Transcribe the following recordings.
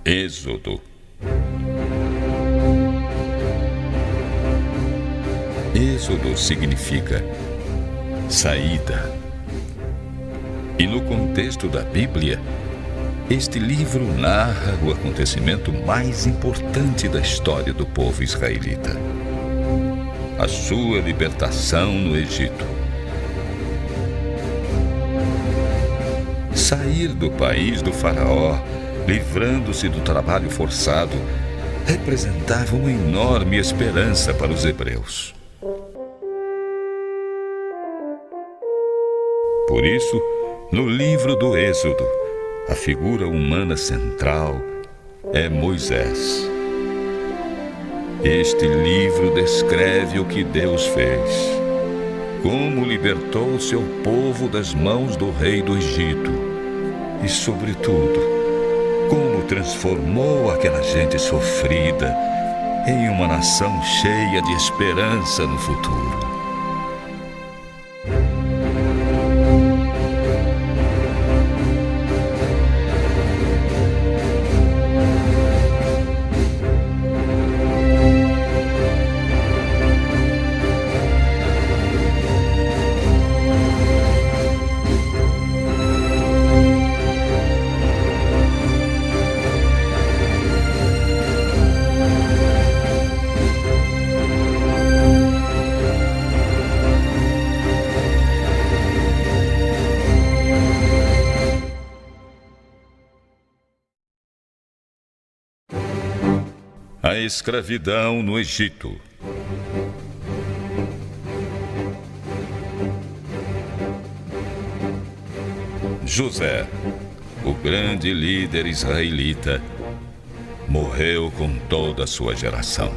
Êxodo. Êxodo significa saída. E no contexto da Bíblia, este livro narra o acontecimento mais importante da história do povo israelita: a sua libertação no Egito. Sair do país do faraó, livrando-se do trabalho forçado, representava uma enorme esperança para os hebreus. Por isso, no livro do Êxodo, a figura humana central é Moisés. Este livro descreve o que Deus fez, como libertou seu povo das mãos do rei do Egito e, sobretudo, como transformou aquela gente sofrida em uma nação cheia de esperança no futuro. A escravidão no Egito. José, o grande líder israelita, morreu com toda a sua geração.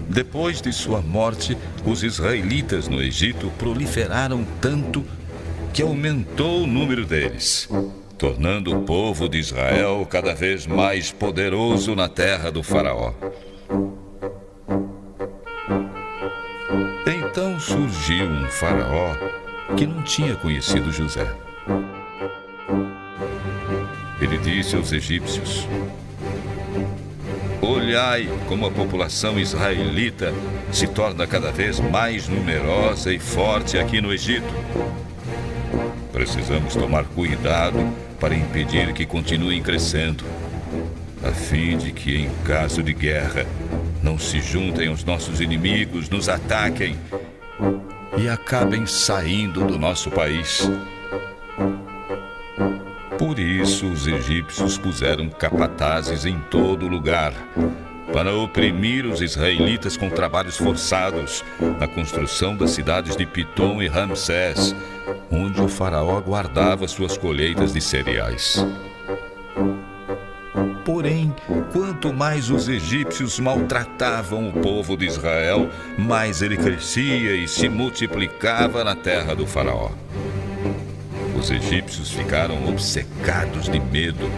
Depois de sua morte, os israelitas no Egito proliferaram tanto que aumentou o número deles, tornando o povo de Israel cada vez mais poderoso na terra do faraó. Então surgiu um faraó que não tinha conhecido José. Ele disse aos egípcios: "Olhai como a população israelita se torna cada vez mais numerosa e forte aqui no Egito. Precisamos tomar cuidado para impedir que continuem crescendo, a fim de que, em caso de guerra, não se juntem aos nossos inimigos, nos ataquem e acabem saindo do nosso país." Por isso, os egípcios puseram capatazes em todo lugar para oprimir os israelitas com trabalhos forçados na construção das cidades de Pitom e Ramsés, onde o faraó guardava suas colheitas de cereais. Porém, quanto mais os egípcios maltratavam o povo de Israel, mais ele crescia e se multiplicava na terra do faraó. Os egípcios ficaram obcecados de medo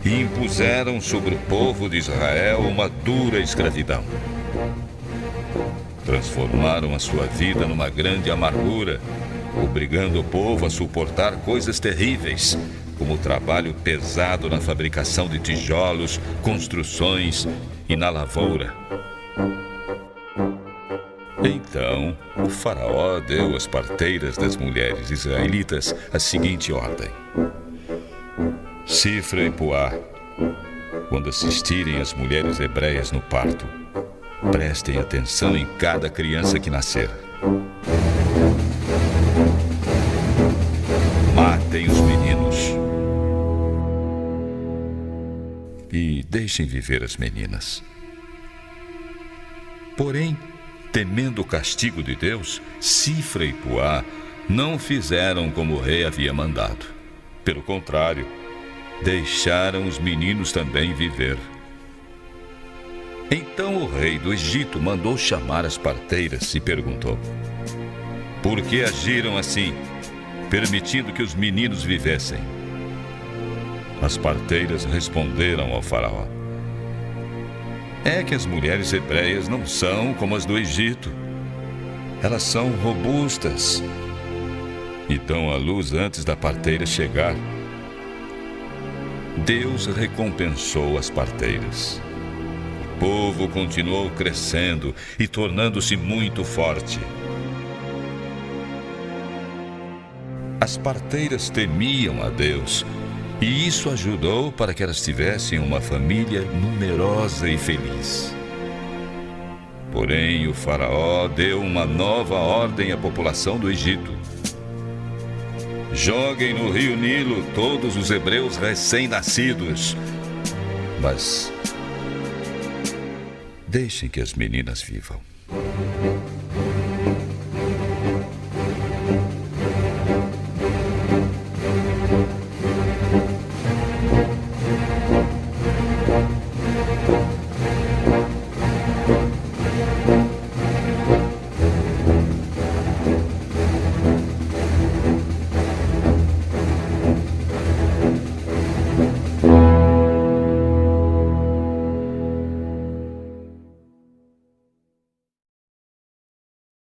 e impuseram sobre o povo de Israel uma dura escravidão. Transformaram a sua vida numa grande amargura, obrigando o povo a suportar coisas terríveis, como o trabalho pesado na fabricação de tijolos, construções e na lavoura. Então, o faraó deu às parteiras das mulheres israelitas a seguinte ordem: Sifra e Puá, quando assistirem as mulheres hebreias no parto, prestem atenção em cada criança que nascer. Matem os meninos e deixem viver as meninas. Porém, temendo o castigo de Deus, Sifra e Puá não fizeram como o rei havia mandado. Pelo contrário, deixaram os meninos também viver. Então o rei do Egito mandou chamar as parteiras e perguntou: por que agiram assim, permitindo que os meninos vivessem? As parteiras responderam ao faraó: é que as mulheres hebreias não são como as do Egito. Elas são robustas e dão à luz antes da parteira chegar. Deus recompensou as parteiras. O povo continuou crescendo e tornando-se muito forte. As parteiras temiam a Deus, e isso ajudou para que elas tivessem uma família numerosa e feliz. Porém, o faraó deu uma nova ordem à população do Egito: joguem no rio Nilo todos os hebreus recém-nascidos, mas deixem que as meninas vivam.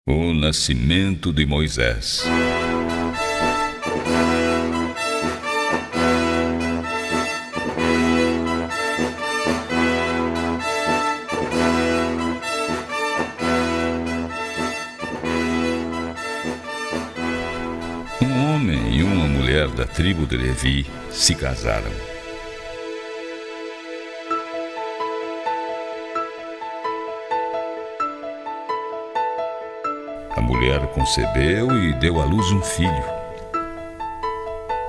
O nascimento de Moisés. Um homem e uma mulher da tribo de Levi se casaram. A mulher concebeu e deu à luz um filho.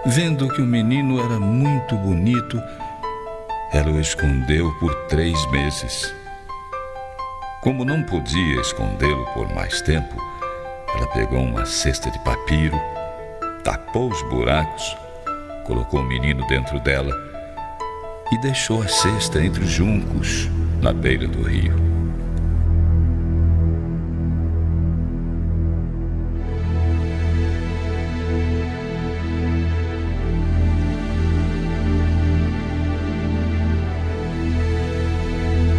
Vendo que o menino era muito bonito, ela o escondeu por 3 meses. Como não podia escondê-lo por mais tempo, ela pegou uma cesta de papiro, tapou os buracos, colocou o menino dentro dela e deixou a cesta entre os juncos, na beira do rio.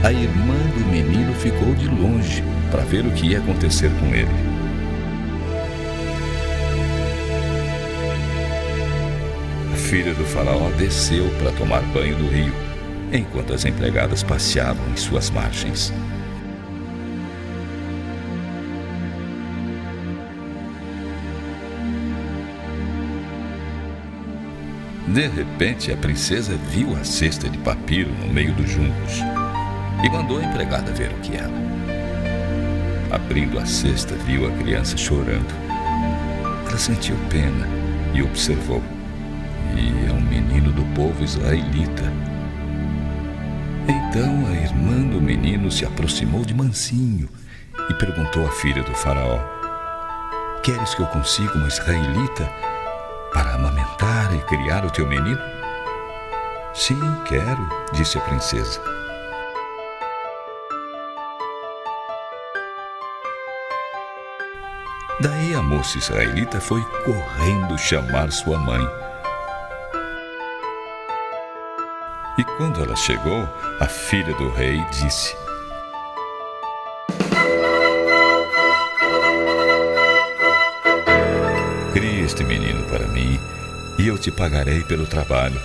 A irmã do menino ficou de longe para ver o que ia acontecer com ele. A filha do faraó desceu para tomar banho no rio, enquanto as empregadas passeavam em suas margens. De repente, a princesa viu a cesta de papiro no meio dos juncos e mandou a empregada ver o que era. Abrindo a cesta, viu a criança chorando. Ela sentiu pena e observou. E é um menino do povo israelita. Então a irmã do menino se aproximou de mansinho e perguntou à filha do faraó: queres que eu consiga uma israelita para amamentar e criar o teu menino? Sim, quero, disse a princesa. Daí a moça israelita foi correndo chamar sua mãe. E quando ela chegou, a filha do rei disse: crie este menino para mim e eu te pagarei pelo trabalho.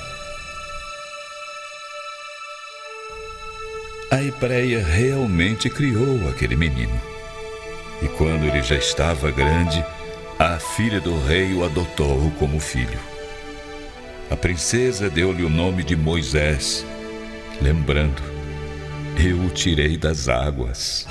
A hebreia realmente criou aquele menino. E quando ele já estava grande, a filha do rei o adotou como filho. A princesa deu-lhe o nome de Moisés, lembrando: eu o tirei das águas.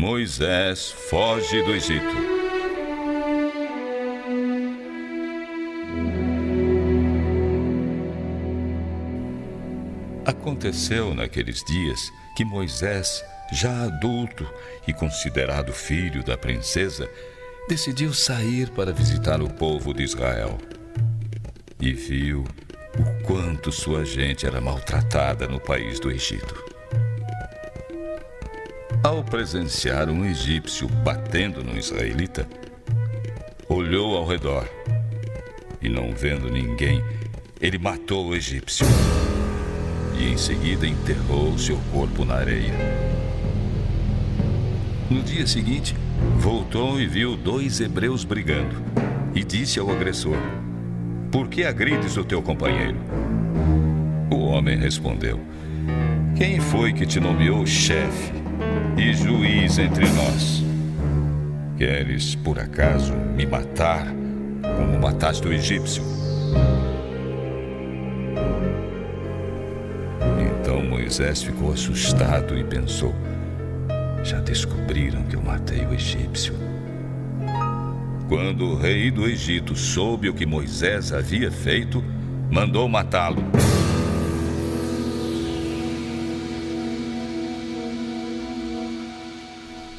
Moisés foge do Egito. Aconteceu naqueles dias que Moisés, já adulto e considerado filho da princesa, decidiu sair para visitar o povo de Israel. E viu o quanto sua gente era maltratada no país do Egito. Ao presenciar um egípcio batendo num israelita, olhou ao redor e, não vendo ninguém, ele matou o egípcio e em seguida enterrou seu corpo na areia. No dia seguinte, voltou e viu 2 hebreus brigando e disse ao agressor: "Por que agrides o teu companheiro?" O homem respondeu: "Quem foi que te nomeou chefe e juiz entre nós? Queres, por acaso, me matar como mataste o egípcio?" Então Moisés ficou assustado e pensou: já descobriram que eu matei o egípcio. Quando o rei do Egito soube o que Moisés havia feito, mandou matá-lo.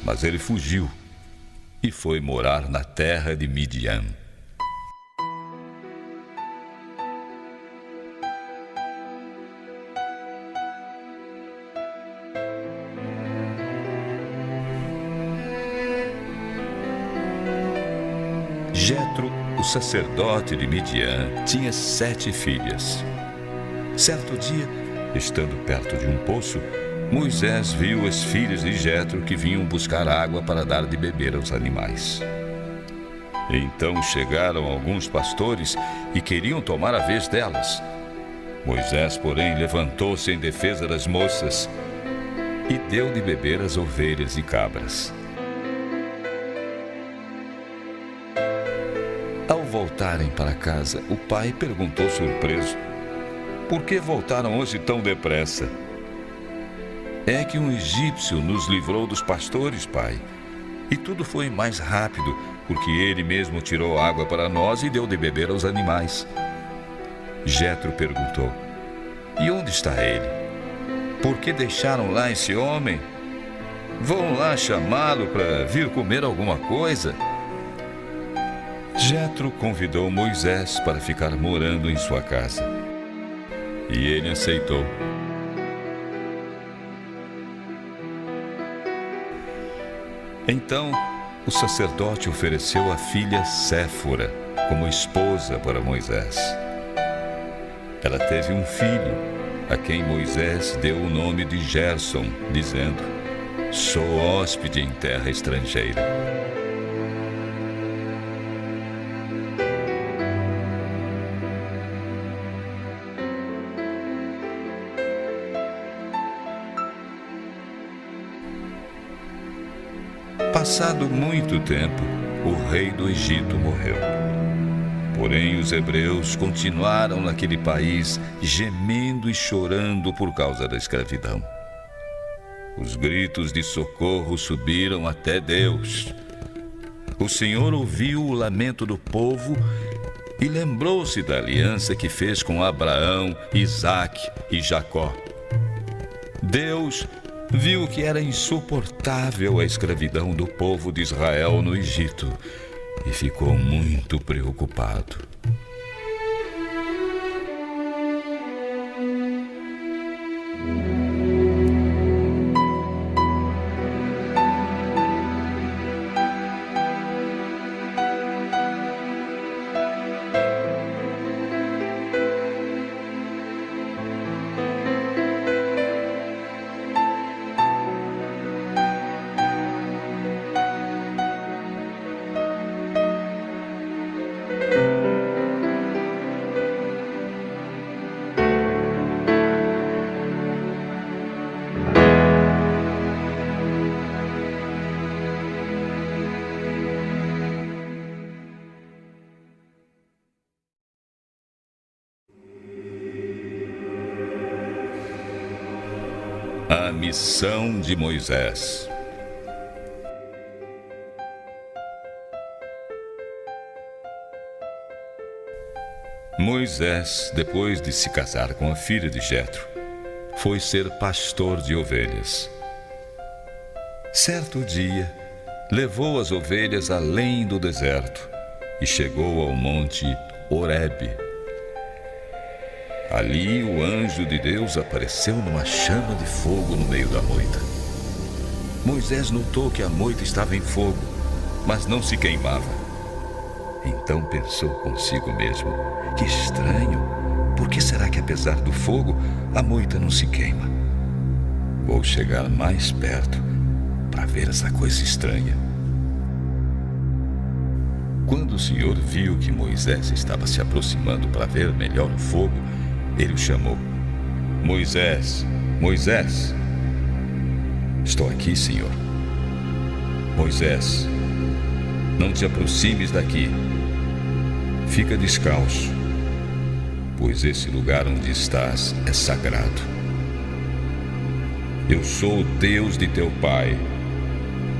Mas ele fugiu e foi morar na terra de Midian. Jetro, o sacerdote de Midian, tinha 7 filhas. Certo dia, estando perto de um poço, Moisés viu as filhas de Jetro que vinham buscar água para dar de beber aos animais. Então chegaram alguns pastores e queriam tomar a vez delas. Moisés, porém, levantou-se em defesa das moças e deu de beber às ovelhas e cabras. Ao voltarem para casa, o pai perguntou surpreso: "Por que voltaram hoje tão depressa?" "É que um egípcio nos livrou dos pastores, pai. E tudo foi mais rápido, porque ele mesmo tirou água para nós e deu de beber aos animais." Jetro perguntou: "E onde está ele? Por que deixaram lá esse homem? Vão lá chamá-lo para vir comer alguma coisa." Jetro convidou Moisés para ficar morando em sua casa. E ele aceitou. Então, o sacerdote ofereceu a filha Séfora como esposa para Moisés. Ela teve um filho, a quem Moisés deu o nome de Gerson, dizendo: "Sou hóspede em terra estrangeira." Passado muito tempo, o rei do Egito morreu. Porém, os hebreus continuaram naquele país, gemendo e chorando por causa da escravidão. Os gritos de socorro subiram até Deus. O Senhor ouviu o lamento do povo e lembrou-se da aliança que fez com Abraão, Isaque e Jacó. Deus viu que era insuportável a escravidão do povo de Israel no Egito e ficou muito preocupado. A missão de Moisés. Moisés, depois de se casar com a filha de Jetro, foi ser pastor de ovelhas. Certo dia, levou as ovelhas além do deserto e chegou ao monte Horebe. Ali o anjo de Deus apareceu numa chama de fogo no meio da moita. Moisés notou que a moita estava em fogo, mas não se queimava. Então pensou consigo mesmo: que estranho, por que será que apesar do fogo, a moita não se queima? Vou chegar mais perto para ver essa coisa estranha. Quando o Senhor viu que Moisés estava se aproximando para ver melhor o fogo, ele o chamou: Moisés, Moisés. Estou aqui, Senhor. Moisés, não te aproximes daqui. Fica descalço, pois esse lugar onde estás é sagrado. Eu sou o Deus de teu pai,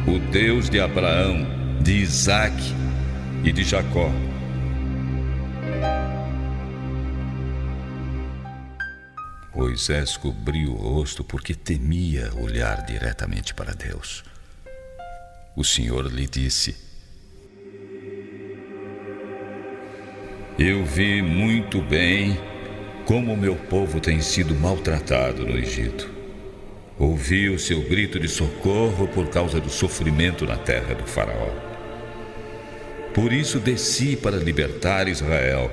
o Deus de Abraão, de Isaque e de Jacó. Moisés cobriu o rosto porque temia olhar diretamente para Deus. O Senhor lhe disse: Eu vi muito bem como o meu povo tem sido maltratado no Egito. Ouvi o seu grito de socorro por causa do sofrimento na terra do faraó. Por isso desci para libertar Israel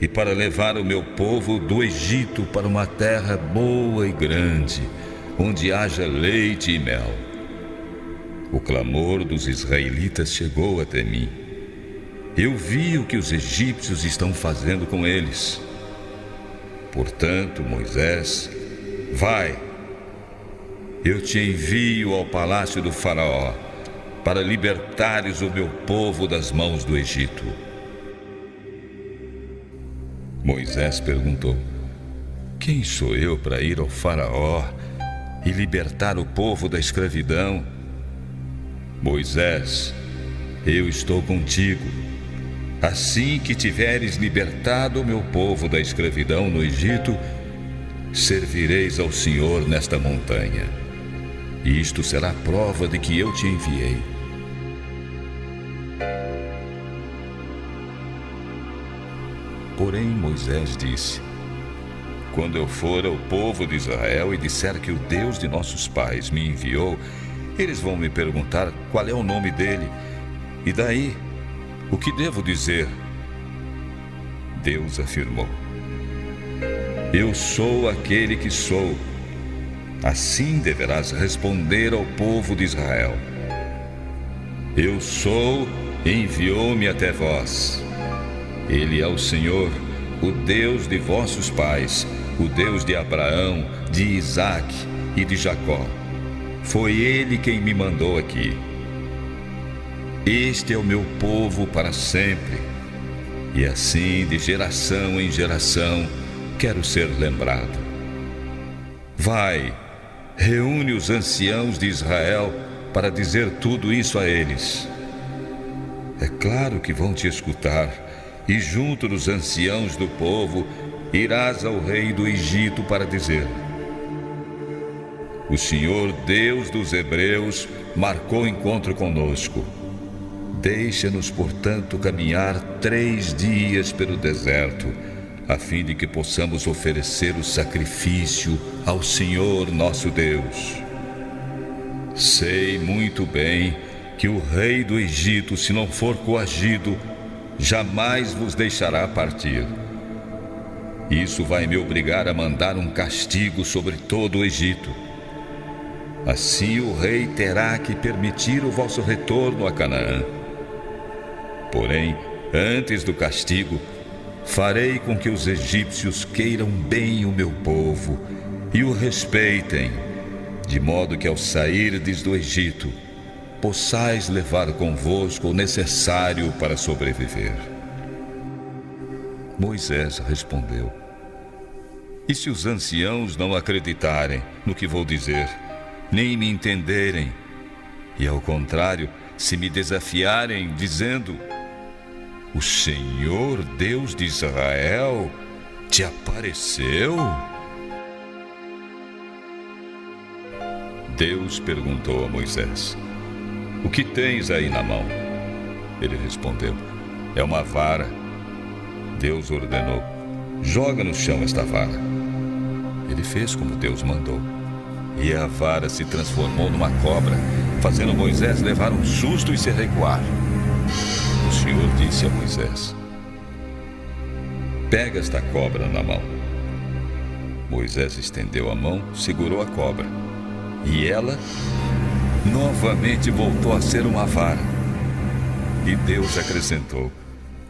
e para levar o meu povo do Egito para uma terra boa e grande, onde haja leite e mel. O clamor dos israelitas chegou até mim. Eu vi o que os egípcios estão fazendo com eles. Portanto, Moisés, vai. Eu te envio ao palácio do faraó para libertares o meu povo das mãos do Egito. Moisés perguntou: Quem sou eu para ir ao faraó e libertar o povo da escravidão? Moisés, eu estou contigo. Assim que tiveres libertado o meu povo da escravidão no Egito, servireis ao Senhor nesta montanha. E isto será a prova de que eu te enviei. Porém, Moisés disse: Quando eu for ao povo de Israel e disser que o Deus de nossos pais me enviou, eles vão me perguntar qual é o nome dele. E daí, o que devo dizer? Deus afirmou: Eu sou aquele que sou. Assim deverás responder ao povo de Israel: Eu sou, enviou-me até vós. Ele é o Senhor, o Deus de vossos pais, o Deus de Abraão, de Isaque e de Jacó. Foi ele quem me mandou aqui. Este é o meu povo para sempre, e assim, de geração em geração, quero ser lembrado. Vai, reúne os anciãos de Israel para dizer tudo isso a eles. É claro que vão te escutar, e junto dos anciãos do povo irás ao rei do Egito para dizer: O Senhor, Deus dos Hebreus, marcou encontro conosco. Deixa-nos, portanto, caminhar 3 dias pelo deserto, a fim de que possamos oferecer o sacrifício ao Senhor nosso Deus. Sei muito bem que o rei do Egito, se não for coagido, jamais vos deixará partir. Isso vai me obrigar a mandar um castigo sobre todo o Egito. Assim o rei terá que permitir o vosso retorno a Canaã. Porém, antes do castigo, farei com que os egípcios queiram bem o meu povo e o respeitem, de modo que ao sairdes do Egito, possais levar convosco o necessário para sobreviver. Moisés respondeu: E se os anciãos não acreditarem no que vou dizer, nem me entenderem, e ao contrário, se me desafiarem, dizendo: O Senhor, Deus de Israel, te apareceu? Deus perguntou a Moisés: o que tens aí na mão? Ele respondeu: é uma vara. Deus ordenou: joga no chão esta vara. Ele fez como Deus mandou, e a vara se transformou numa cobra, fazendo Moisés levar um susto e se recuar. O Senhor disse a Moisés: pega esta cobra na mão. Moisés estendeu a mão, segurou a cobra, e ela novamente voltou a ser uma vara. E Deus acrescentou: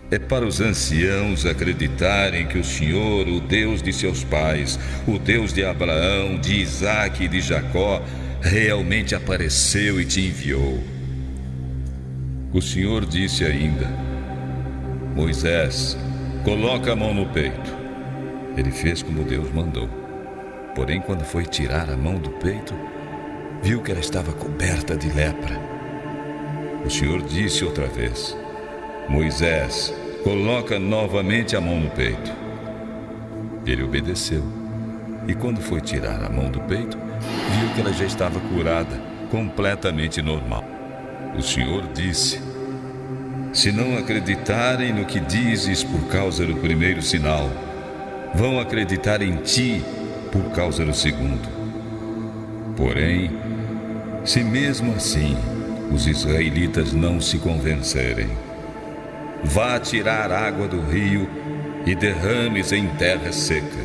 é para os anciãos acreditarem que o Senhor, o Deus de seus pais, o Deus de Abraão, de Isaque e de Jacó, realmente apareceu e te enviou. O Senhor disse ainda: Moisés, coloca a mão no peito. Ele fez como Deus mandou. Porém, quando foi tirar a mão do peito, viu que ela estava coberta de lepra. O Senhor disse outra vez: Moisés, coloca novamente a mão no peito. Ele obedeceu. E quando foi tirar a mão do peito, viu que ela já estava curada, completamente normal. O Senhor disse: se não acreditarem no que dizes por causa do primeiro sinal, vão acreditar em ti por causa do segundo. Porém, se mesmo assim os israelitas não se convencerem, vá tirar água do rio e derrames em terra seca.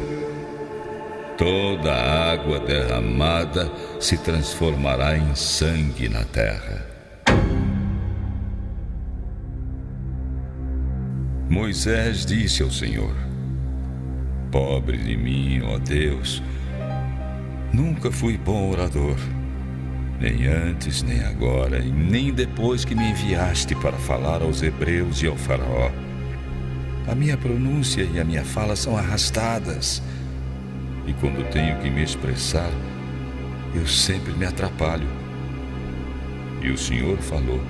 Toda a água derramada se transformará em sangue na terra. Moisés disse ao Senhor: pobre de mim, ó Deus, nunca fui bom orador, nem antes, nem agora, e nem depois que me enviaste para falar aos hebreus e ao faraó. A minha pronúncia e a minha fala são arrastadas, e quando tenho que me expressar, eu sempre me atrapalho. E o Senhor falou: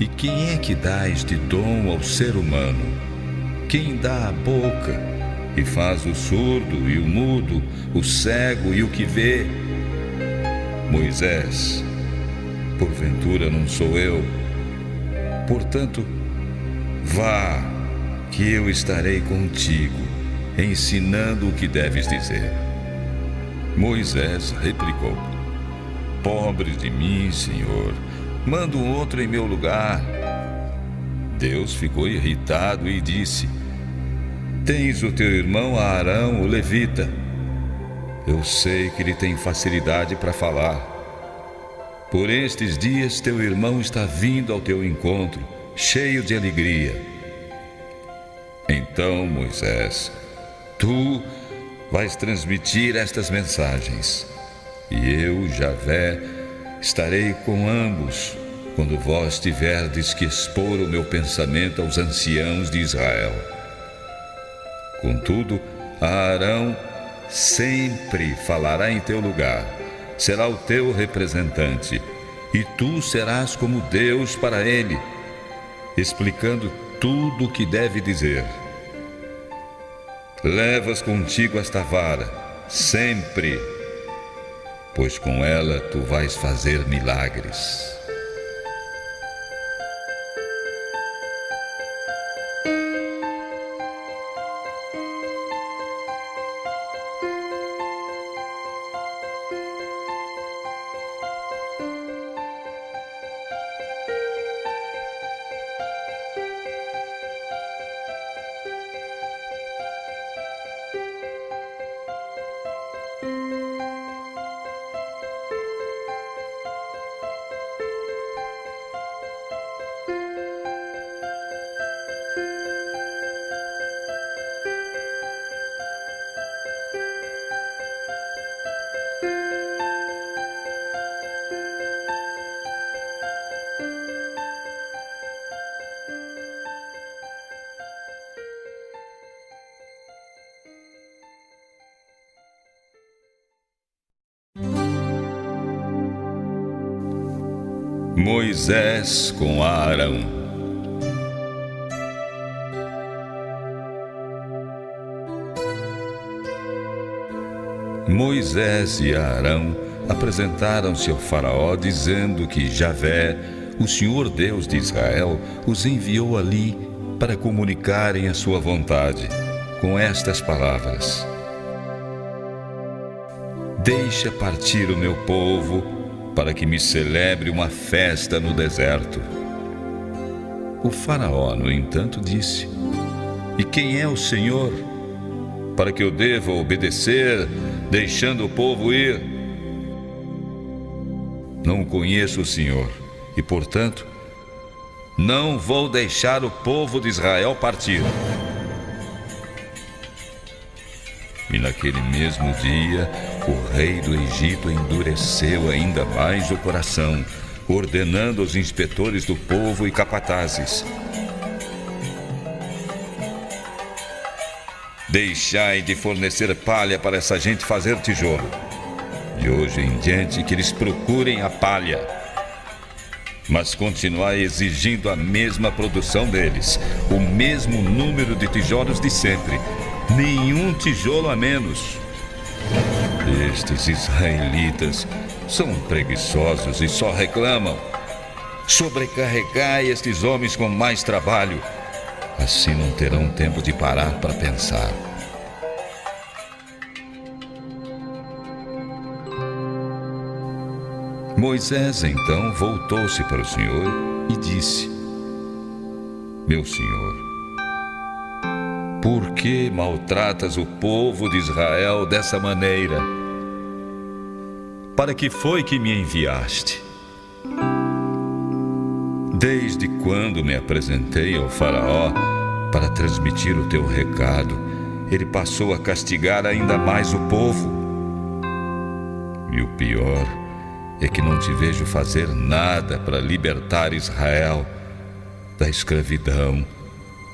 e quem é que dás de dom ao ser humano? Quem dá a boca e faz o surdo e o mudo, o cego e o que vê? Moisés, porventura não sou eu? Portanto, vá, que eu estarei contigo, ensinando o que deves dizer. Moisés replicou: pobre de mim, Senhor, manda um outro em meu lugar. Deus ficou irritado e disse: tens o teu irmão Arão, o levita. Eu sei que ele tem facilidade para falar. Por estes dias teu irmão está vindo ao teu encontro, cheio de alegria. Então, Moisés, tu vais transmitir estas mensagens, e eu, Javé, estarei com ambos, quando vós tiverdes que expor o meu pensamento aos anciãos de Israel. Contudo, Arão sempre falará em teu lugar, será o teu representante, e tu serás como Deus para ele, explicando tudo o que deve dizer. Levas contigo esta vara, sempre, pois com ela tu vais fazer milagres. Moisés com Arão. Moisés e Arão apresentaram-se ao Faraó, dizendo que Javé, o Senhor Deus de Israel, os enviou ali para comunicarem a sua vontade, com estas palavras: Deixa partir o meu povo, para que me celebre uma festa no deserto. O Faraó, no entanto, disse: E quem é o Senhor, para que eu deva obedecer, deixando o povo ir? Não conheço o Senhor, e, portanto, não vou deixar o povo de Israel partir. E naquele mesmo dia, o rei do Egito endureceu ainda mais o coração, ordenando aos inspetores do povo e capatazes: Deixai de fornecer palha para essa gente fazer tijolo. De hoje em diante que eles procurem a palha, mas continuai exigindo a mesma produção deles, o mesmo número de tijolos de sempre, nenhum tijolo a menos. Estes israelitas são preguiçosos e só reclamam. Sobrecarregai estes homens com mais trabalho, assim não terão tempo de parar para pensar. Moisés então voltou-se para o Senhor e disse: Meu Senhor, por que maltratas o povo de Israel dessa maneira? Para que foi que me enviaste? Desde quando me apresentei ao Faraó para transmitir o teu recado, ele passou a castigar ainda mais o povo. E o pior é que não te vejo fazer nada para libertar Israel da escravidão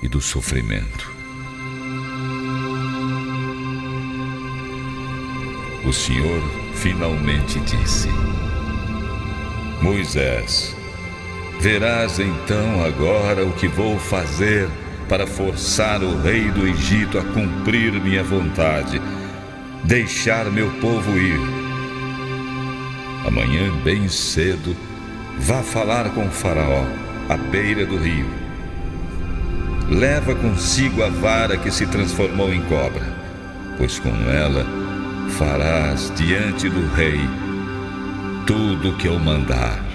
e do sofrimento. O Senhor finalmente disse: Moisés, verás então agora o que vou fazer para forçar o rei do Egito a cumprir minha vontade, deixar meu povo ir. Amanhã, bem cedo, vá falar com o Faraó, à beira do rio. Leva consigo a vara que se transformou em cobra, pois com ela farás diante do rei tudo o que eu mandar.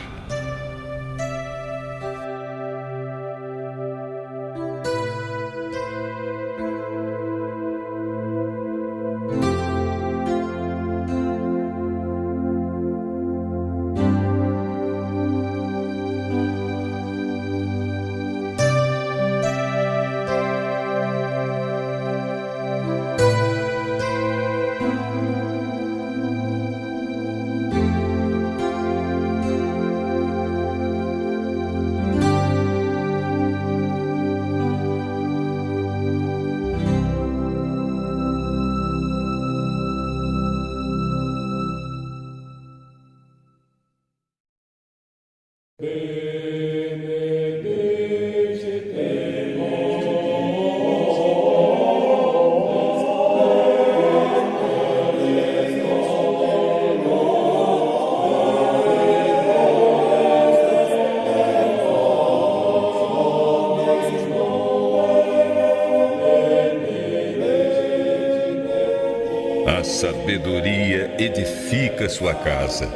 A sabedoria edifica sua casa,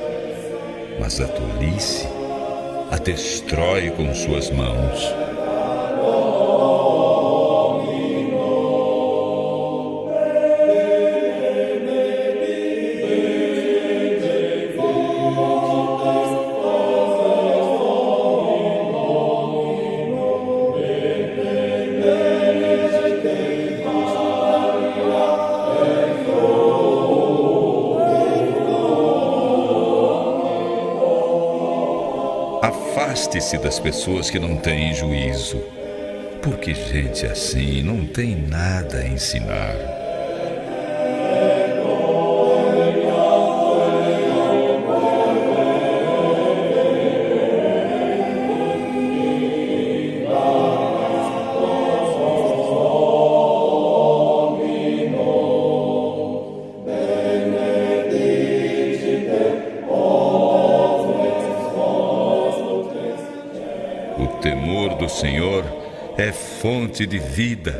mas a tolice a destrói com suas mãos. Afaste-se das pessoas que não têm juízo, porque gente assim não tem nada a ensinar. é fonte de vida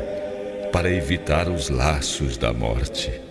para evitar os laços da morte.